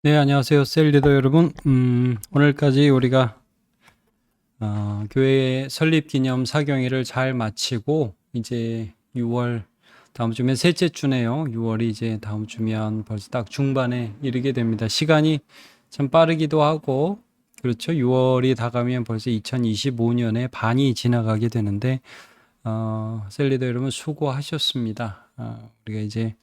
네, 안녕하세요. 셀리더 여러분. 오늘까지 우리가 교회 설립 기념 사경회를 잘 마치고 이제 6월 다음 주면 셋째 주네요. 6월이 이제 다음 주면 벌써 딱 중반에 이르게 됩니다. 시간이 참 빠르기도 하고 그렇죠. 6월이 다가면 벌써 2025년에 반이 지나가게 되는데 셀리더 여러분 수고하셨습니다. 우리가 이제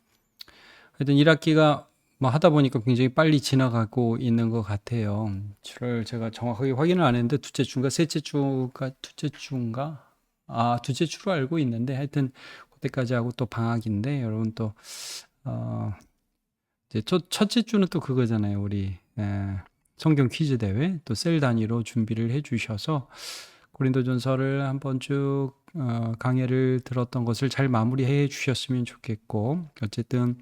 하여튼 1학기가 뭐 하다 보니까 굉장히 빨리 지나가고 있는 것 같아요. 주를 제가 정확하게 확인을 안 했는데 둘째 주인가 셋째 주가 둘째 주인가? 둘째 주로 알고 있는데 하여튼 그때까지 하고 또 방학인데 여러분 또 이제 첫째 주는 또 그거잖아요. 우리 성경 퀴즈 대회 또 셀 단위로 준비를 해 주셔서 고린도전서를 한번 쭉 강해를 들었던 것을 잘 마무리해 주셨으면 좋겠고 어쨌든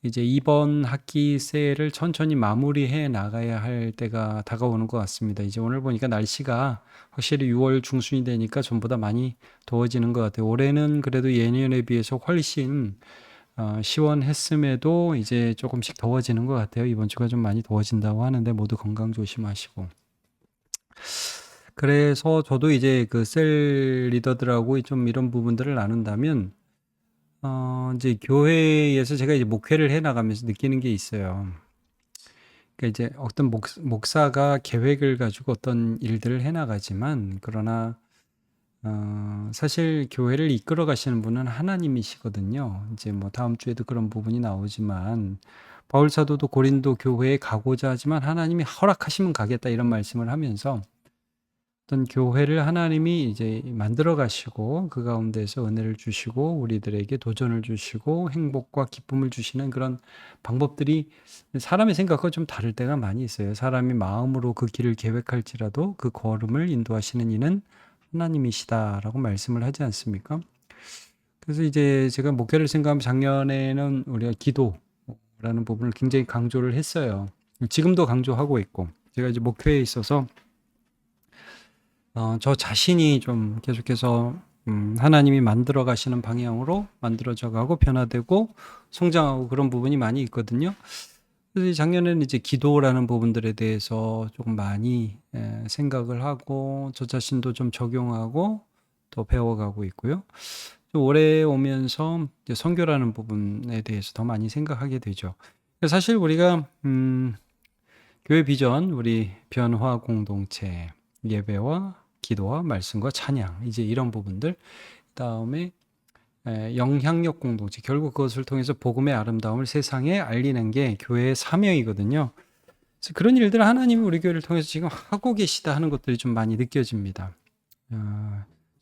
이제 이번 학기 새해를 천천히 마무리해 나가야 할 때가 다가오는 것 같습니다. 이제 오늘 보니까 날씨가 확실히 6월 중순이 되니까 전보다 많이 더워지는 것 같아요. 올해는 그래도 예년에 비해서 훨씬 시원했음에도 이제 조금씩 더워지는 것 같아요. 이번 주가 좀 많이 더워진다고 하는데 모두 건강 조심하시고. 그래서 저도 이제 그 셀 리더들하고 좀 이런 부분들을 나눈다면 이제 교회에서 제가 이제 목회를 해 나가면서 느끼는 게 있어요. 그러니까 이제 어떤 목사가 계획을 가지고 어떤 일들을 해 나가지만 그러나 사실 교회를 이끌어 가시는 분은 하나님이시거든요. 이제 뭐 다음 주에도 그런 부분이 나오지만 바울 사도도 고린도 교회에 가고자 하지만 하나님이 허락하시면 가겠다 이런 말씀을 하면서 어떤 교회를 하나님이 이제 만들어 가시고 그 가운데서 은혜를 주시고 우리들에게 도전을 주시고 행복과 기쁨을 주시는 그런 방법들이 사람의 생각과 좀 다를 때가 많이 있어요. 사람이 마음으로 그 길을 계획할지라도 그 걸음을 인도하시는 이는 하나님이시다라고 말씀을 하지 않습니까? 그래서 이제 제가 목회를 생각하면 작년에는 우리가 기도라는 부분을 굉장히 강조를 했어요. 지금도 강조하고 있고 제가 이제 목회에 있어서 저 자신이 좀 계속해서 하나님이 만들어 가시는 방향으로 만들어져 가고 변화되고 성장하고 그런 부분이 많이 있거든요. 그래서 작년에는 이제 기도라는 부분들에 대해서 조금 많이 생각을 하고 저 자신도 좀 적용하고 또 배워가고 있고요. 좀 올해 오면서 이제 선교라는 부분에 대해서 더 많이 생각하게 되죠. 사실 우리가 교회 비전, 우리 변화 공동체, 예배와 기도와 말씀과 찬양, 이제 이런 부분들, 그다음에 영향력 공동체, 결국 그것을 통해서 복음의 아름다움을 세상에 알리는 게 교회의 사명이거든요. 그래서 그런 일들을 하나님이 우리 교회를 통해서 지금 하고 계시다 하는 것들이 좀 많이 느껴집니다.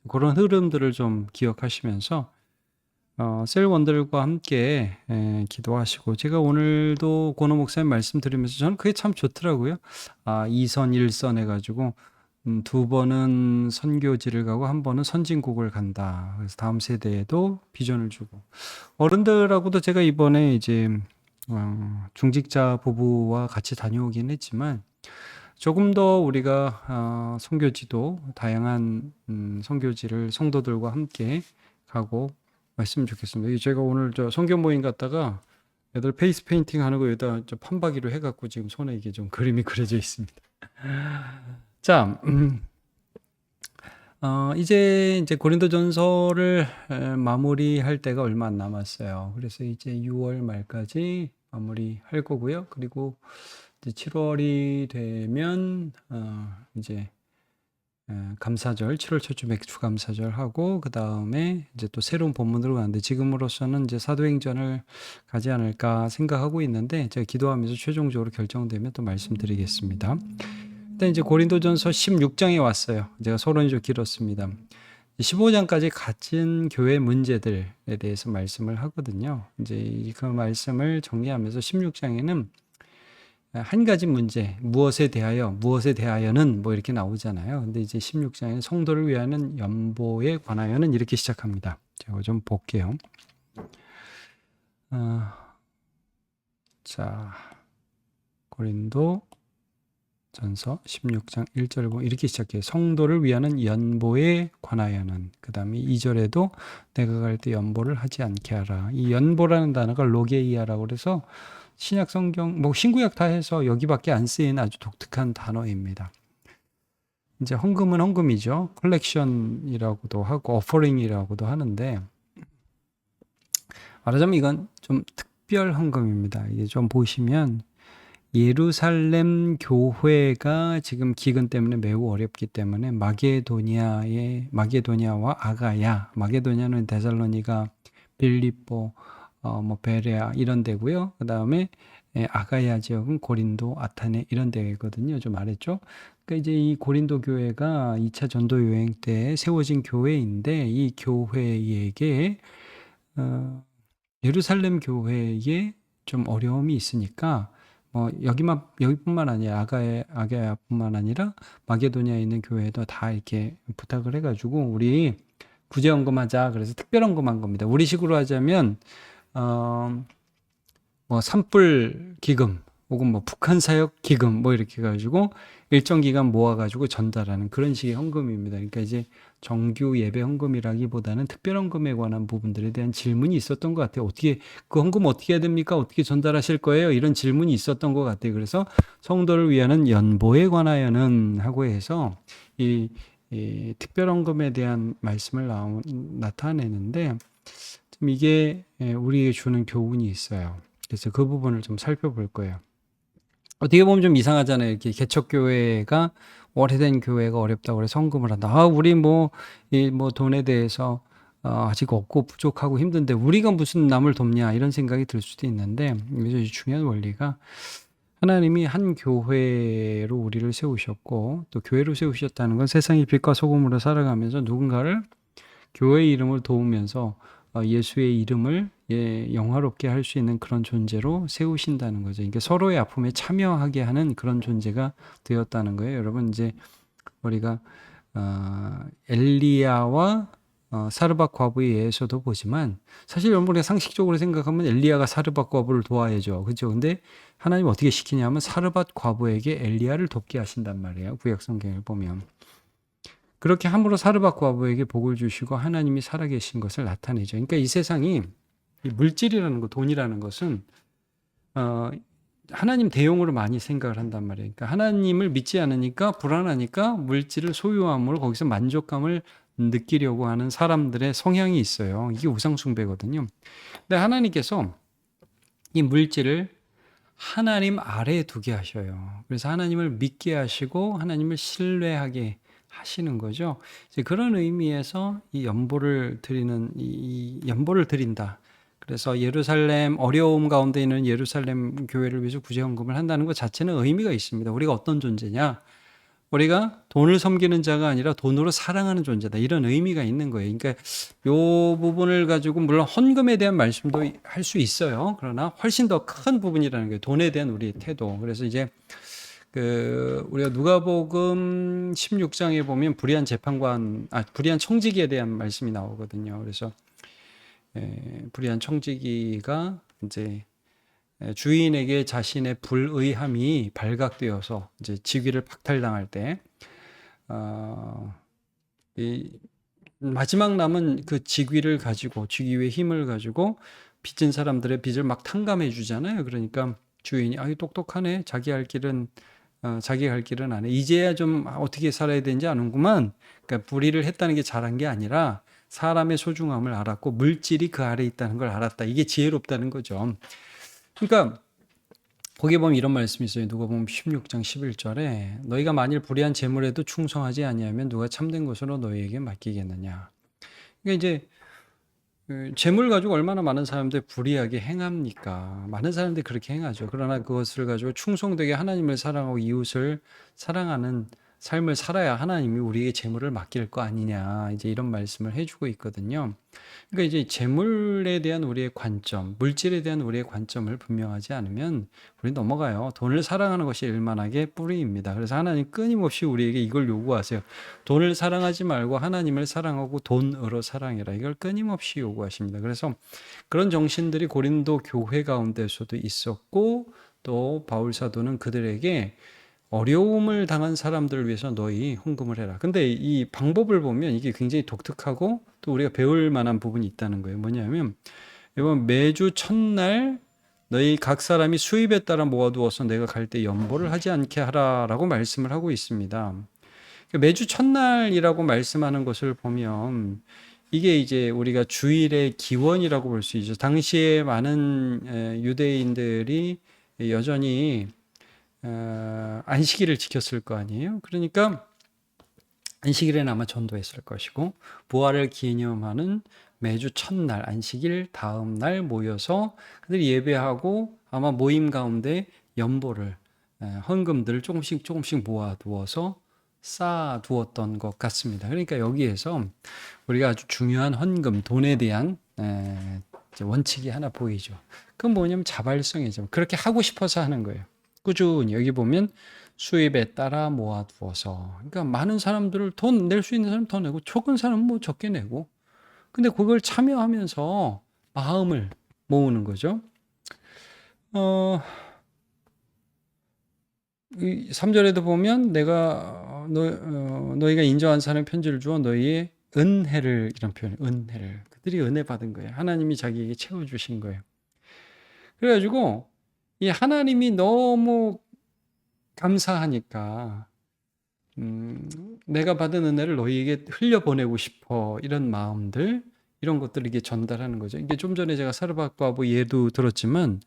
그런 흐름들을 좀 기억하시면서 셀원들과 함께 기도하시고 제가 오늘도 권호 목사님 말씀 드리면서 저는 그게 참 좋더라고요. 2선 1선 해가지고 두 번은 선교지를 가고 한 번은 선진국을 간다. 그래서 다음 세대에도 비전을 주고 어른들하고도 제가 이번에 이제 중직자 부부와 같이 다녀오긴 했지만 조금 더 우리가 선교지도 다양한 선교지를 성도들과 함께 가고 했으면 좋겠습니다. 제가 오늘 저 선교 모임 갔다가 애들 페이스 페인팅 하는 거 여기다 판박이로 해갖고 지금 손에 이게 좀 그림이 그려져 있습니다. 자, 이제 고린도전서를 마무리할 때가 얼마 안 남았어요. 그래서 이제 6월 말까지 마무리할 거고요. 그리고 이제 7월이 되면 이제 감사절, 7월 초쯤에 추감사절 하고 그 다음에 이제 또 새로운 본문으로 가는데 지금으로서는 이제 사도행전을 가지 않을까 생각하고 있는데 제가 기도하면서 최종적으로 결정되면 또 말씀드리겠습니다. 일단 이제 고린도전서 16장에 왔어요. 제가 서론이 좀 길었습니다. 15장까지 갖진 교회 문제들에 대해서 말씀을 하거든요. 이제 그 말씀을 정리하면서 16장에는 한 가지 문제, 무엇에 대하여는 뭐 이렇게 나오잖아요. 근데 이제 16장에 성도를 위하는 연보에 관하여는 이렇게 시작합니다. 제가 좀 볼게요. 자, 고린도 전서 16장 1절 보면 이렇게 시작해요. 성도를 위하는 연보에 관하여는. 그 다음에 2절에도 내가 갈 때 연보를 하지 않게 하라. 이 연보라는 단어가 로게이아라고 그래서 신약 성경, 뭐 신구약 다 해서 여기밖에 안 쓰이는 아주 독특한 단어입니다. 이제 헌금은 헌금이죠. 컬렉션이라고도 하고 어퍼링이라고도 하는데, 말하자면 이건 좀 특별 헌금입니다. 이게 좀 보시면 예루살렘 교회가 지금 기근 때문에 매우 어렵기 때문에 마게도니아와 아가야, 마게도니아는 데살로니가, 빌립보, 뭐 베레아 이런 데고요. 그 다음에 아가야 지역은 고린도, 아타네 이런 데거든요. 좀 아랬죠. 그러니까 이제 이 고린도 교회가 2차 전도 여행 때 세워진 교회인데, 이 교회에게 예루살렘 교회에 좀 어려움이 있으니까 뭐 여기뿐만 아니라 아가야뿐만 아니라 마게도니아에 있는 교회도 다 이렇게 부탁을 해가지고 우리 구제 헌금하자. 그래서 특별 헌금한 겁니다. 우리식으로 하자면 뭐 산불 기금 혹은 뭐 북한 사역 기금 뭐 이렇게 해가지고 일정 기간 모아가지고 전달하는 그런 식의 헌금입니다. 그러니까 이제 정규 예배 헌금이라기보다는 특별 헌금에 관한 부분들에 대한 질문이 있었던 것 같아요. 어떻게 그 헌금 어떻게 해야 됩니까? 어떻게 전달하실 거예요? 이런 질문이 있었던 것 같아요. 그래서 성도를 위하는 연보에 관하여는 하고 해서 이 특별 헌금에 대한 말씀을 나타내는데 좀 이게 우리에게 주는 교훈이 있어요. 그래서 그 부분을 좀 살펴볼 거예요. 어떻게 보면 좀 이상하잖아요. 이렇게 개척교회가 오래된 교회가 어렵다고 그래 성금을 한다. 우리 뭐 돈에 대해서 아직 없고 부족하고 힘든데 우리가 무슨 남을 돕냐 이런 생각이 들 수도 있는데, 여기서 중요한 원리가 하나님이 한 교회로 우리를 세우셨고 또 교회로 세우셨다는 건 세상의 빛과 소금으로 살아가면서 누군가를 교회의 이름을 도우면서 예수의 이름을 영화롭게 할 수 있는 그런 존재로 세우신다는 거죠. 그러니까 서로의 아픔에 참여하게 하는 그런 존재가 되었다는 거예요. 여러분 이제 우리가 엘리야와 사르밧 과부의 예에서도 보지만 사실 여러분 상식적으로 생각하면 엘리야가 사르밧 과부를 도와야죠. 그렇죠? 근데 하나님 어떻게 시키냐면 사르밧 과부에게 엘리야를 돕게 하신단 말이에요. 구약 성경을 보면. 그렇게 함으로 사르밧 과부에게 복을 주시고 하나님이 살아계신 것을 나타내죠. 그러니까 이 세상이 이 물질이라는 거, 돈이라는 것은 하나님 대용으로 많이 생각을 한단 말이에요. 그러니까 하나님을 믿지 않으니까 불안하니까 물질을 소유함으로 거기서 만족감을 느끼려고 하는 사람들의 성향이 있어요. 이게 우상 숭배거든요. 근데 하나님께서 이 물질을 하나님 아래에 두게 하셔요. 그래서 하나님을 믿게 하시고 하나님을 신뢰하게 하시는 거죠. 이제 그런 의미에서 이 연보를 드린다. 그래서 예루살렘 어려움 가운데 있는 예루살렘 교회를 위해서 구제헌금을 한다는 것 자체는 의미가 있습니다. 우리가 어떤 존재냐? 우리가 돈을 섬기는 자가 아니라 돈으로 사랑하는 존재다. 이런 의미가 있는 거예요. 그러니까 이 부분을 가지고 물론 헌금에 대한 말씀도 할 수 있어요. 그러나 훨씬 더 큰 부분이라는 거예요. 돈에 대한 우리의 태도. 그래서 이제 우리가 누가복음 16장에 보면 불의한 청지기에 대한 말씀이 나오거든요. 그래서 불의한 청지기가 이제 주인에게 자신의 불의함이 발각되어서 이제 직위를 박탈당할 때 이 마지막 남은 그 직위의 힘을 가지고 빚진 사람들의 빚을 막 탕감해 주잖아요. 그러니까 주인이 똑똑하네. 자기가 갈 길은 안 해. 이제야 좀 어떻게 살아야 되는지 아는구만. 그러니까 불의를 했다는 게 잘한 게 아니라 사람의 소중함을 알았고 물질이 그 아래에 있다는 걸 알았다. 이게 지혜롭다는 거죠. 그러니까 거기에 보면 이런 말씀이 있어요. 누가복음 16장 11절에 너희가 만일 불의한 재물에도 충성하지 아니하면 누가 참된 것으로 너희에게 맡기겠느냐. 그러니까 이제 재물 가지고 얼마나 많은 사람들이 불의하게 행합니까? 많은 사람들이 그렇게 행하죠. 그러나 그것을 가지고 충성되게 하나님을 사랑하고 이웃을 사랑하는 삶을 살아야 하나님이 우리에게 재물을 맡길 거 아니냐. 이제 이런 말씀을 해주고 있거든요. 그러니까 이제 재물에 대한 우리의 관점, 물질에 대한 우리의 관점을 분명하지 않으면 우리 넘어가요. 돈을 사랑하는 것이 일만하게 뿌리입니다. 그래서 하나님 끊임없이 우리에게 이걸 요구하세요. 돈을 사랑하지 말고 하나님을 사랑하고 돈으로 사랑해라. 이걸 끊임없이 요구하십니다. 그래서 그런 정신들이 고린도 교회 가운데서도 있었고 또 바울 사도는 그들에게 어려움을 당한 사람들을 위해서 너희 헌금을 해라. 근데 이 방법을 보면 이게 굉장히 독특하고 또 우리가 배울 만한 부분이 있다는 거예요. 뭐냐면 이번 매주 첫날 너희 각 사람이 수입에 따라 모아두어서 내가 갈 때 연보를 하지 않게 하라라고 말씀을 하고 있습니다. 매주 첫날이라고 말씀하는 것을 보면 이게 이제 우리가 주일의 기원이라고 볼 수 있죠. 당시에 많은 유대인들이 여전히 안식일을 지켰을 거 아니에요. 그러니까 안식일에는 아마 전도했을 것이고, 부활을 기념하는 매주 첫날 안식일 다음 날 모여서 그들이 예배하고 아마 모임 가운데 연보를 헌금들을 조금씩 모아두어서 쌓아두었던 것 같습니다. 그러니까 여기에서 우리가 아주 중요한 헌금, 돈에 대한 원칙이 하나 보이죠. 그건 뭐냐면 자발성이죠. 그렇게 하고 싶어서 하는 거예요. 꾸준히 여기 보면 수입에 따라 모아두어서, 그러니까 많은 사람들을 돈 낼 수 있는 사람 더 내고 적은 사람은 뭐 적게 내고, 근데 그걸 참여하면서 마음을 모으는 거죠. 3절에도 보면 내가 너희가 인정한 사람의 편지를 주어 너희의 은혜를, 이런 표현, 은혜를, 그들이 은혜 받은 거예요. 하나님이 자기에게 채워주신 거예요. 그래가지고 이 하나님이 너무 감사하니까 내가 받은 은혜를 너희에게 흘려보내고 싶어, 이런 마음들, 이런 것들을 이게 전달하는 거죠. 이게 좀 전에 제가 사르밧 과부 예도 들었지만,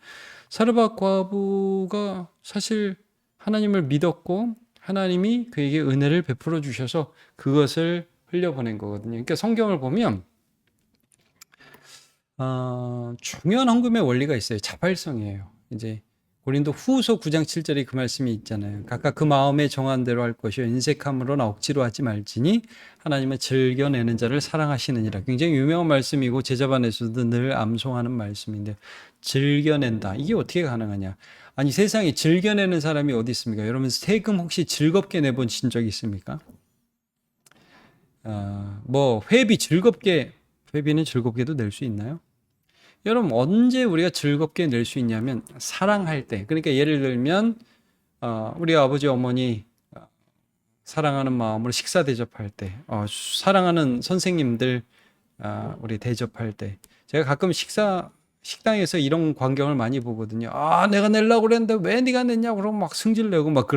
사르밧 과부가 사실 하나님을 믿었고 하나님이 그에게 은혜를 베풀어 주셔서 그것을 흘려보낸 거거든요. 그러니까 성경을 보면 중요한 헌금의 원리가 있어요. 자발성이에요. 이제 고린도 후서 9장 7절에 그 말씀이 있잖아요. 각각 그 마음에 정한 대로 할 것이요 인색함으로나 억지로 하지 말지니 하나님은 즐겨내는 자를 사랑하시느니라. 굉장히 유명한 말씀이고 제자반에서도 늘 암송하는 말씀인데, 즐겨낸다. 이게 어떻게 가능하냐? 아니, 세상에 즐겨내는 사람이 어디 있습니까? 여러분 세금 혹시 즐겁게 내보신 적 있습니까? 회비는 즐겁게도 낼 수 있나요? 여러분 언제 우리가 즐겁게 낼 수 있냐면 사랑할 때. 그러니까 예를 들면 우리 아버지 어머니 사랑하는 마음으로 식사 대접할 때, 사랑하는 선생님들 우리 대접할 때, 제가 가끔 식당에서 이런 광경을 많이 보거든요. 내가 내려고 그랬는데 왜 네가 냈냐고 그러고 막 승질내고 막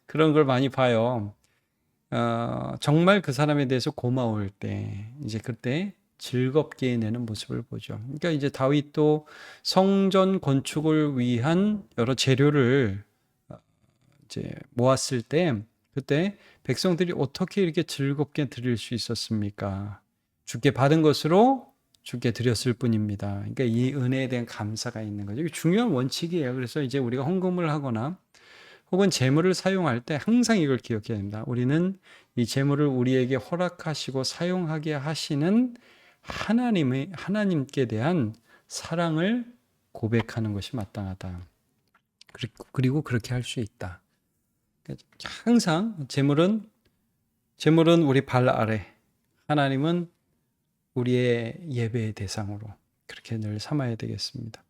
그런 걸 많이 봐요. 정말 그 사람에 대해서 고마울 때, 이제 그때 즐겁게 내는 모습을 보죠. 그러니까 이제 다윗도 성전 건축을 위한 여러 재료를 이제 모았을 때, 그때 백성들이 어떻게 이렇게 즐겁게 드릴 수 있었습니까? 주께 받은 것으로 주께 드렸을 뿐입니다. 그러니까 이 은혜에 대한 감사가 있는 거죠. 이게 중요한 원칙이에요. 그래서 이제 우리가 헌금을 하거나 혹은 재물을 사용할 때 항상 이걸 기억해야 됩니다. 우리는 이 재물을 우리에게 허락하시고 사용하게 하시는 하나님께 대한 사랑을 고백하는 것이 마땅하다. 그리고 그렇게 할 수 있다. 항상 재물은 우리 발 아래, 하나님은 우리의 예배의 대상으로 그렇게 늘 삼아야 되겠습니다.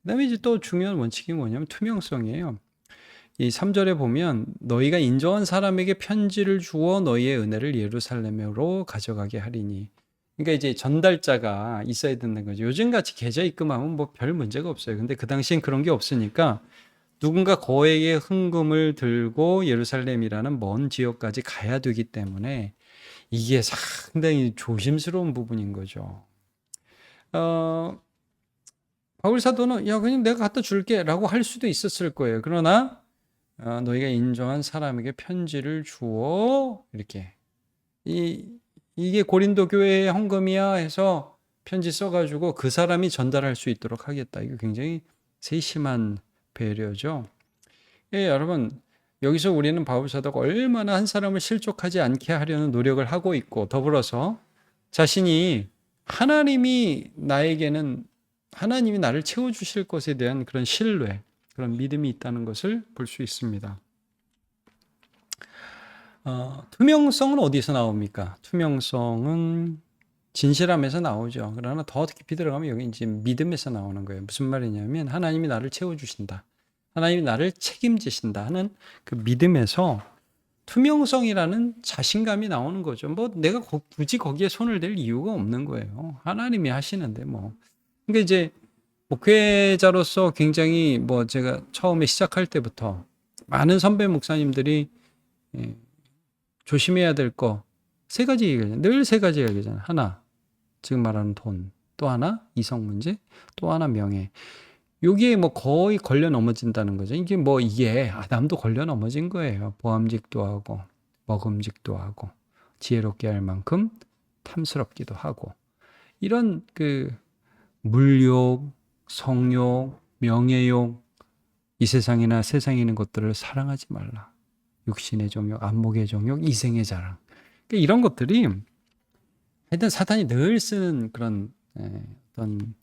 그다음에 이제 또 중요한 원칙이 뭐냐면 투명성이에요. 이 3절에 보면 너희가 인정한 사람에게 편지를 주어 너희의 은혜를 예루살렘으로 가져가게 하리니. 그러니까 이제 전달자가 있어야 된다는 거죠. 요즘같이 계좌 입금하면 뭐 별 문제가 없어요. 근데 그 당시엔 그런 게 없으니까 누군가 거액의 헌금을 들고 예루살렘이라는 먼 지역까지 가야 되기 때문에 이게 상당히 조심스러운 부분인 거죠. 바울 사도는 그냥 내가 갖다 줄게 라고 할 수도 있었을 거예요. 그러나 너희가 인정한 사람에게 편지를 주어, 이렇게 이게 고린도 교회의 헌금이야 해서 편지 써가지고 그 사람이 전달할 수 있도록 하겠다. 이거 굉장히 세심한 배려죠. 여러분 여기서 우리는 바울 사도가 얼마나 한 사람을 실족하지 않게 하려는 노력을 하고 있고, 더불어서 자신이 하나님이 나를 채워주실 것에 대한 그런 신뢰, 그런 믿음이 있다는 것을 볼 수 있습니다. 투명성은 어디서 나옵니까? 투명성은 진실함에서 나오죠. 그러나 더 깊이 들어가면 여기 이제 믿음에서 나오는 거예요. 무슨 말이냐면 하나님이 나를 채워주신다, 하나님이 나를 책임지신다 하는 그 믿음에서 투명성이라는 자신감이 나오는 거죠. 내가 굳이 거기에 손을 댈 이유가 없는 거예요. 하나님이 하시는데 뭐. 그러니까 이제 목회자로서 굉장히 뭐 제가 처음에 시작할 때부터 많은 선배 목사님들이 예, 조심해야 될 거 세 가지 얘기하잖아요. 늘 세 가지 얘기하잖아요. 하나, 지금 말하는 돈. 또 하나, 이성 문제. 또 하나, 명예. 여기에 뭐 거의 걸려 넘어진다는 거죠. 이게 뭐 이게 아담도 걸려 넘어진 거예요. 보암직도 하고 먹음직도 하고 지혜롭게 할 만큼 탐스럽기도 하고 이런 그 물욕, 성욕, 명예욕 이 세상이나 세상에 있는 것들을 사랑하지 말라. 육신의 정욕, 안목의 정욕, 이생의 자랑. 그러니까 이런 것들이 하여튼 사탄이 늘 쓰는 그런 어떤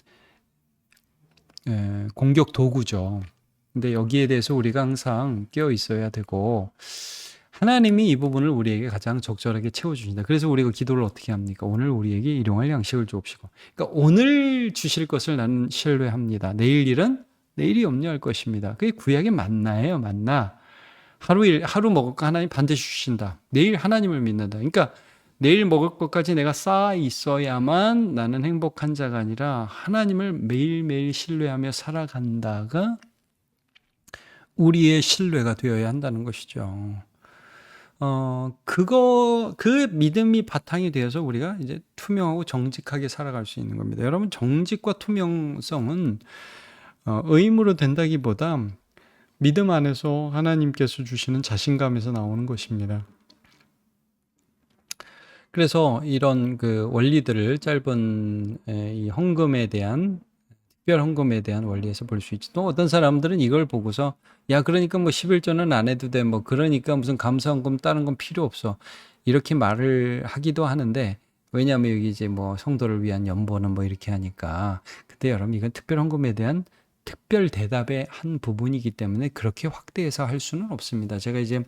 공격 도구죠. 근데 여기에 대해서 우리가 항상 깨어 있어야 되고 하나님이 이 부분을 우리에게 가장 적절하게 채워주신다. 그래서 우리가 기도를 어떻게 합니까? 오늘 우리에게 일용할 양식을 주옵시고. 그러니까 오늘 주실 것을 나는 신뢰합니다. 내일 일은 내일이 염려할 것입니다. 그게 구약의 만나예요. 만나. 하루 먹을 거 하나님 반드시 주신다. 내일 하나님을 믿는다. 그러니까 내일 먹을 것까지 내가 쌓아 있어야만 나는 행복한 자가 아니라 하나님을 매일매일 신뢰하며 살아간다가 우리의 신뢰가 되어야 한다는 것이죠. 그 믿음이 바탕이 되어서 우리가 이제 투명하고 정직하게 살아갈 수 있는 겁니다. 여러분, 정직과 투명성은 의무로 된다기보다 믿음 안에서 하나님께서 주시는 자신감에서 나오는 것입니다. 그래서 이런 그 원리들을 짧은 이 헌금에 대한 특별 헌금에 대한 원리에서 볼 수 있지. 또 어떤 사람들은 이걸 보고서 야 그러니까 뭐 11조는 안 해도 돼. 뭐 그러니까 무슨 감사헌금 다른 건 필요 없어. 이렇게 말을 하기도 하는데 왜냐하면 여기 이제 뭐 성도를 위한 연보는 뭐 이렇게 하니까. 근데 여러분 이건 특별 헌금에 대한 특별 대답의 한 부분이기 때문에 그렇게 확대해서 할 수는 없습니다. 제가 이제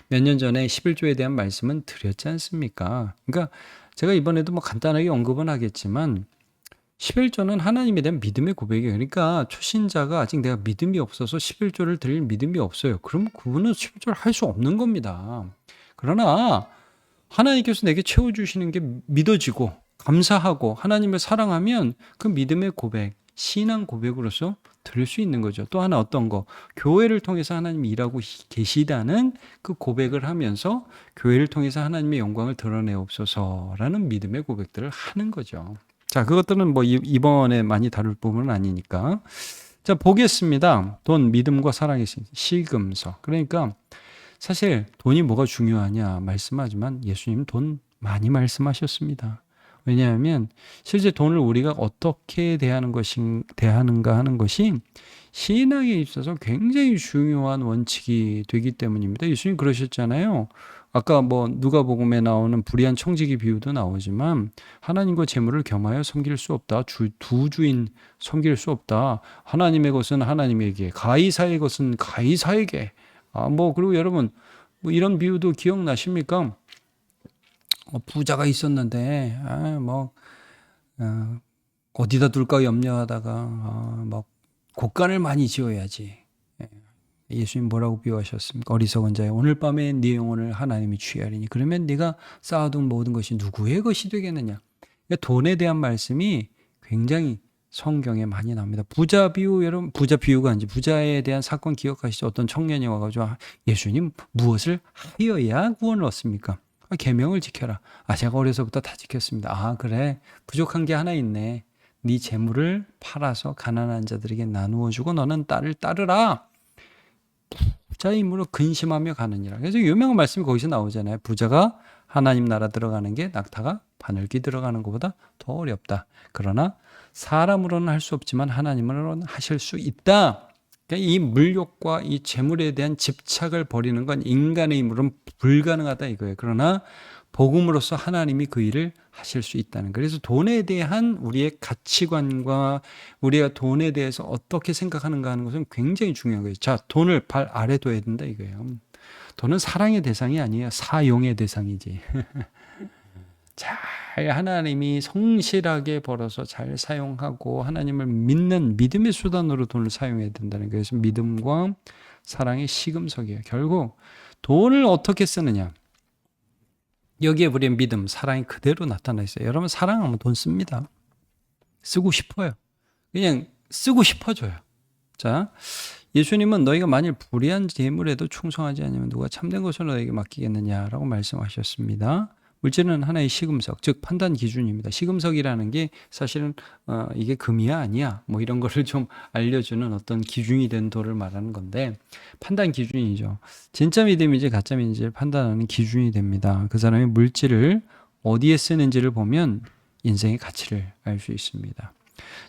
몇 년 전에 11조에 대한 말씀은 드렸지 않습니까? 그러니까 제가 이번에도 뭐 간단하게 언급은 하겠지만 11조는 하나님에 대한 믿음의 고백이에요. 그러니까 초신자가 아직 내가 믿음이 없어서 11조를 드릴 믿음이 없어요. 그럼 그분은 11조를 할 수 없는 겁니다. 그러나 하나님께서 내게 채워주시는 게 믿어지고 감사하고 하나님을 사랑하면 그 믿음의 고백, 신앙 고백으로서 드릴 수 있는 거죠. 또 하나 어떤 거, 교회를 통해서 하나님이 일하고 계시다는 그 고백을 하면서 교회를 통해서 하나님의 영광을 드러내옵소서라는 믿음의 고백들을 하는 거죠. 자, 그것들은 뭐 이번에 많이 다룰 부분은 아니니까. 자, 보겠습니다. 돈, 믿음과 사랑의 시금석. 그러니까 사실 돈이 뭐가 중요하냐 말씀하지만 예수님 돈 많이 말씀하셨습니다. 왜냐하면 실제 돈을 우리가 어떻게 대하는가 하는 것이 신앙에 있어서 굉장히 중요한 원칙이 되기 때문입니다. 예수님 그러셨잖아요. 아까 뭐 누가복음에 나오는 불의한 청지기 비유도 나오지만 하나님과 재물을 겸하여 섬길 수 없다. 두 주인 섬길 수 없다. 하나님의 것은 하나님에게, 가이사의 것은 가이사에게. 뭐 그리고 여러분 뭐 이런 비유도 기억나십니까? 부자가 있었는데 어디다 둘까 염려하다가 막 곡간을 많이 지어야지. 예수님 뭐라고 비유하셨습니까? 어리석은 자여 오늘 밤에 네 영혼을 하나님이 취하리니 그러면 네가 쌓아둔 모든 것이 누구의 것이 되겠느냐. 그러니까 돈에 대한 말씀이 굉장히 성경에 많이 나옵니다. 부자 비유, 여러분 부자 비유가 아니지 부자에 대한 사건 기억하시죠? 어떤 청년이 와가지고 예수님 무엇을 하여야 구원을 얻습니까? 계명을 지켜라. 제가 어려서부터 다 지켰습니다. 그래 부족한 게 하나 있네. 네 재물을 팔아서 가난한 자들에게 나누어 주고 너는 나를 따르라. 부자의 힘으로 근심하며 가느니라. 그래서 유명한 말씀이 거기서 나오잖아요. 부자가 하나님 나라 들어가는 게 낙타가 바늘귀 들어가는 것보다 더 어렵다. 그러나 사람으로는 할 수 없지만 하나님으로는 하실 수 있다. 그러니까 이 물욕과 이 재물에 대한 집착을 버리는 건 인간의 힘으로는 불가능하다 이거예요. 그러나 복음으로서 하나님이 그 일을 하실 수 있다는 거예요. 그래서 돈에 대한 우리의 가치관과 우리가 돈에 대해서 어떻게 생각하는가 하는 것은 굉장히 중요한 거예요. 자, 돈을 발 아래 둬야 된다 이거예요. 돈은 사랑의 대상이 아니에요. 사용의 대상이지. 잘 하나님이 성실하게 벌어서 잘 사용하고 하나님을 믿는 믿음의 수단으로 돈을 사용해야 된다는 거예요. 그래서 믿음과 사랑의 시금석이에요. 결국 돈을 어떻게 쓰느냐. 여기에 우리의 믿음, 사랑이 그대로 나타나 있어요. 여러분 사랑하면 돈 씁니다. 쓰고 싶어요. 그냥 쓰고 싶어져요. 자, 예수님은 너희가 만일 불의한 재물에도 충성하지 않으면 누가 참된 것을 너희에게 맡기겠느냐라고 말씀하셨습니다. 물질은 하나의 시금석, 즉 판단 기준입니다. 시금석이라는 게 사실은 이게 금이야 아니야 뭐 이런 거를 좀 알려주는 어떤 기준이 된 도를 말하는 건데, 판단 기준이죠. 진짜 믿음인지 가짜 믿음인지를 판단하는 기준이 됩니다. 그 사람이 물질을 어디에 쓰는지를 보면 인생의 가치를 알 수 있습니다.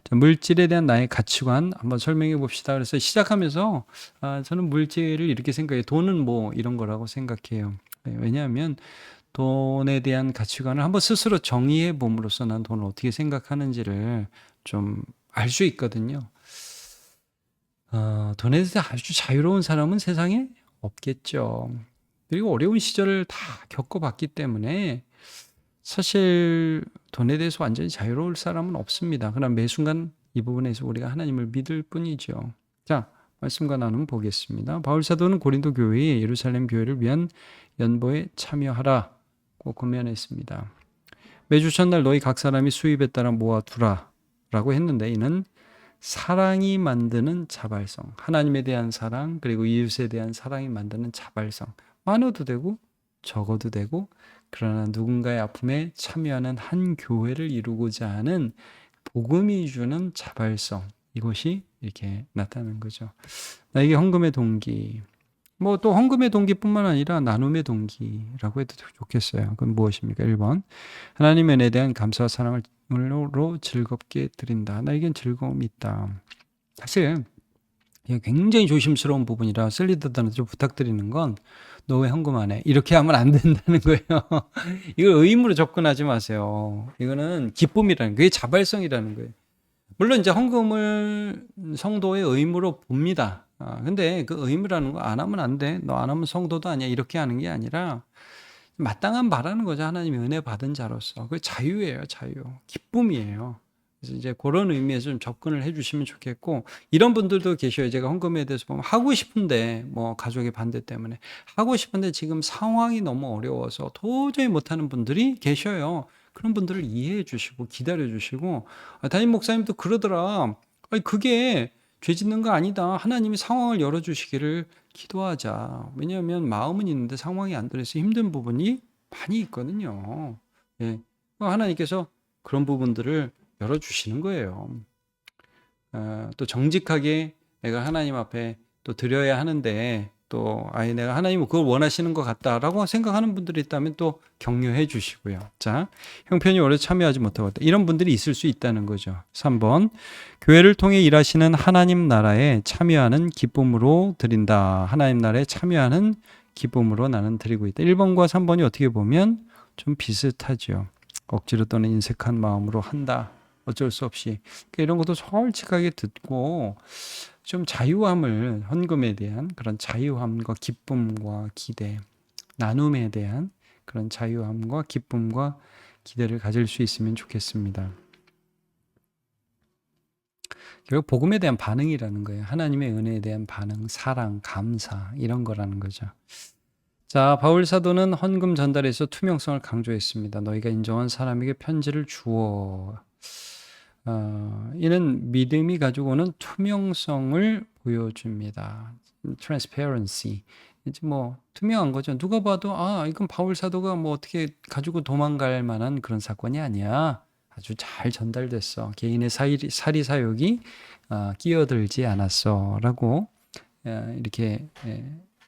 자, 물질에 대한 나의 가치관 한번 설명해 봅시다. 그래서 시작하면서 저는 물질을 이렇게 생각해요. 돈은 뭐 이런 거라고 생각해요. 왜냐하면 돈에 대한 가치관을 한번 스스로 정의해 봄으로써 난 돈을 어떻게 생각하는지를 좀 알 수 있거든요. 돈에 대해서 아주 자유로운 사람은 세상에 없겠죠. 그리고 어려운 시절을 다 겪어봤기 때문에 사실 돈에 대해서 완전히 자유로울 사람은 없습니다. 그러나 매 순간 이 부분에서 우리가 하나님을 믿을 뿐이죠. 자, 말씀과 나눔 보겠습니다. 바울 사도는 고린도 교회에 예루살렘 교회를 위한 연보에 참여하라고 권면했습니다. 매주 첫날 너희 각 사람이 수입에 따라 모아두라 라고 했는데, 이는 사랑이 만드는 자발성, 하나님에 대한 사랑 그리고 이웃에 대한 사랑이 만드는 자발성, 많아도 되고 적어도 되고, 그러나 누군가의 아픔에 참여하는 한 교회를 이루고자 하는 복음이 주는 자발성, 이것이 이렇게 나타나는 거죠. 나에게 헌금의 동기, 뭐 또 헌금의 동기뿐만 아니라 나눔의 동기라고 해도 좋겠어요. 그건 무엇입니까? 1번, 하나님의 은혜에 대한 감사와 사랑으로 즐겁게 드린다. 나에겐 즐거움이 있다. 사실 이게 굉장히 조심스러운 부분이라 셀리더들한테 좀 부탁드리는 건, 너 왜 헌금 안 해? 이렇게 하면 안 된다는 거예요. 이걸 의무로 접근하지 마세요. 이거는 기쁨이라는, 그게 자발성이라는 거예요. 물론 이제 헌금을 성도의 의무로 봅니다. 근데 그 의무라는 거 안 하면 안 돼. 너 안 하면 성도도 아니야. 이렇게 하는 게 아니라 마땅한 바라는 거죠. 하나님의 은혜 받은 자로서. 그 자유예요, 자유. 기쁨이에요. 그래서 이제 그런 의미에서 좀 접근을 해주시면 좋겠고, 이런 분들도 계셔요. 제가 헌금에 대해서 보면 하고 싶은데 뭐 가족의 반대 때문에 하고 싶은데 지금 상황이 너무 어려워서 도저히 못하는 분들이 계셔요. 그런 분들을 이해해 주시고 기다려 주시고, 담임 목사님도 그러더라. 아니, 그게 죄 짓는 거 아니다. 하나님이 상황을 열어주시기를 기도하자. 왜냐하면 마음은 있는데 상황이 안 돼서 힘든 부분이 많이 있거든요. 예. 하나님께서 그런 부분들을 열어주시는 거예요. 또 정직하게 내가 하나님 앞에 또 드려야 하는데, 또 내가 하나님은 그걸 원하시는 것 같다라고 생각하는 분들이 있다면 또 격려해 주시고요. 자, 형편이 오래 참여하지 못하고 있다, 이런 분들이 있을 수 있다는 거죠. 3번, 교회를 통해 일하시는 하나님 나라에 참여하는 기쁨으로 드린다. 하나님 나라에 참여하는 기쁨으로 나는 드리고 있다. 1번과 3번이 어떻게 보면 좀 비슷하죠. 억지로 또는 인색한 마음으로 한다. 어쩔 수 없이. 그러니까 이런 것도 솔직하게 듣고 좀 자유함을, 헌금에 대한 그런 자유함과 기쁨과 기대, 나눔에 대한 그런 자유함과 기쁨과 기대를 가질 수 있으면 좋겠습니다. 결국 복음에 대한 반응이라는 거예요. 하나님의 은혜에 대한 반응, 사랑, 감사, 이런 거라는 거죠. 자, 바울 사도는 헌금 전달에서 투명성을 강조했습니다. 너희가 인정한 사람에게 편지를 주어. 이는 믿음이 가지고 오는 투명성을 보여줍니다. transparency. 이제 뭐 투명한 거죠. 누가 봐도 이건 바울 사도가 뭐 어떻게 가지고 도망갈 만한 그런 사건이 아니야. 아주 잘 전달됐어. 개인의 사리 사욕이 끼어들지 않았어라고 이렇게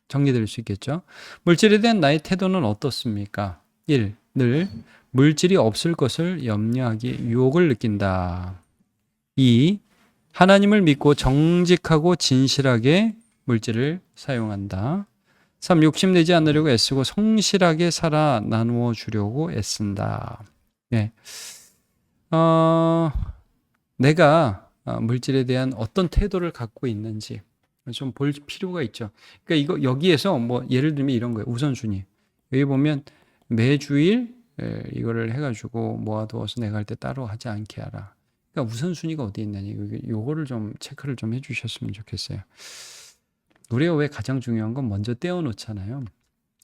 정리될 수 있겠죠. 물질에 대한 나의 태도는 어떻습니까? 1. 늘 물질이 없을 것을 염려하기에 유혹을 느낀다. 2. 하나님을 믿고 정직하고 진실하게 물질을 사용한다. 3. 욕심내지 않으려고 애쓰고 성실하게 살아 나누어 주려고 애쓴다. 네. 내가 물질에 대한 어떤 태도를 갖고 있는지 좀 볼 필요가 있죠. 그러니까 여기에서 뭐 예를 들면 이런 거예요. 우선순위. 여기 보면 매주일 이거를 해가지고 모아두어서 내가 할 때 따로 하지 않게 하라. 그러니까 우선순위가 어디 있느냐. 요거를 좀 체크를 좀 해주셨으면 좋겠어요. 우리가 왜 가장 중요한 건 먼저 떼어놓잖아요.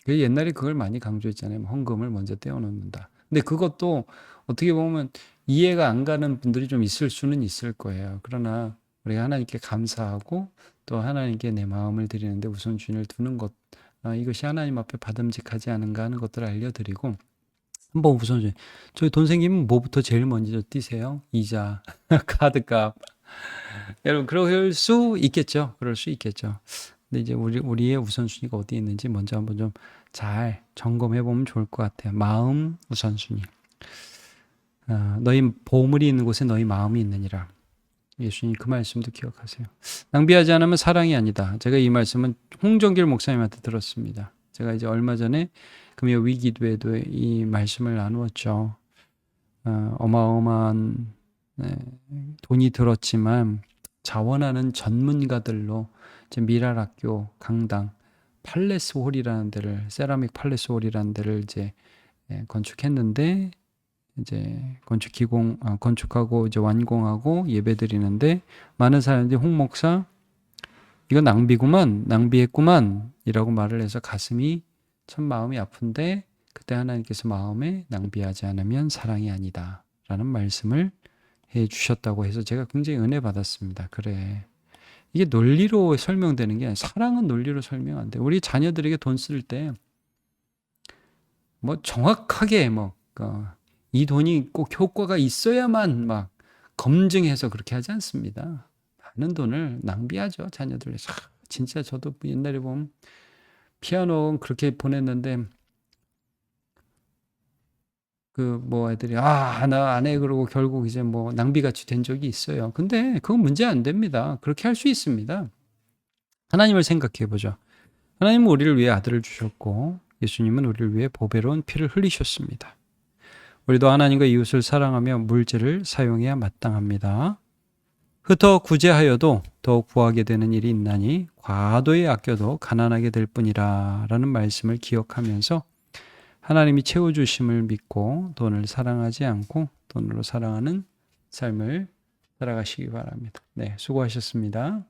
옛날에 그걸 많이 강조했잖아요. 헌금을 먼저 떼어놓는다. 근데 그것도 어떻게 보면 이해가 안 가는 분들이 좀 있을 수는 있을 거예요. 그러나 우리가 하나님께 감사하고 또 하나님께 내 마음을 드리는데 우선순위를 두는 것, 이것이 하나님 앞에 받음직하지 않은가 하는 것들을 알려드리고, 한번 우선순위. 저희 돈 생기면 뭐부터 제일 먼저 띄세요? 이자, 카드값. 여러분, 그럴 수 있겠죠. 그럴 수 있겠죠. 근데 이제 우리의 우선순위가 어디에 있는지 먼저 한번 좀 잘 점검해 보면 좋을 것 같아요. 마음 우선순위. 너희 보물이 있는 곳에 너희 마음이 있느니라. 예수님 그 말씀도 기억하세요. 낭비하지 않으면 사랑이 아니다. 제가 이 말씀은 홍정길 목사님한테 들었습니다. 제가 이제 얼마 전에 금요 위기도에도 이 말씀을 나누었죠. 어마어마한 돈이 들었지만 자원하는 전문가들로 이제 미랄학교 강당 팔레스 홀이라는 데를, 세라믹 팔레스 홀이라는 데를 이제 건축했는데, 이제 건축하고 이제 완공하고 예배드리는데 많은 사람들이 홍 목사 이거 낭비했구만 이라고 말을 해서 가슴이 참 마음이 아픈데, 그때 하나님께서 마음에 낭비하지 않으면 사랑이 아니다 라는 말씀을 해 주셨다고 해서 제가 굉장히 은혜 받았습니다. 그래, 이게 논리로 설명되는 게 아니라, 사랑은 논리로 설명 안 돼. 우리 자녀들에게 돈 쓸 때 뭐 정확하게 이 돈이 꼭 효과가 있어야만 막 검증해서 그렇게 하지 않습니다. 많은 돈을 낭비하죠, 자녀들 위해서. 진짜 저도 옛날에 보면 피아노 그렇게 보냈는데 애들이 나 안 해 그러고 결국 이제 낭비같이 된 적이 있어요. 근데 그건 문제 안 됩니다. 그렇게 할 수 있습니다. 하나님을 생각해 보죠. 하나님은 우리를 위해 아들을 주셨고 예수님은 우리를 위해 보배로운 피를 흘리셨습니다. 우리도 하나님과 이웃을 사랑하며 물질을 사용해야 마땅합니다. 흩어 구제하여도 더욱 부하게 되는 일이 있나니 과도히 아껴도 가난하게 될 뿐이라 라는 말씀을 기억하면서 하나님이 채워주심을 믿고 돈을 사랑하지 않고 돈으로 사랑하는 삶을 살아가시기 바랍니다. 네, 수고하셨습니다.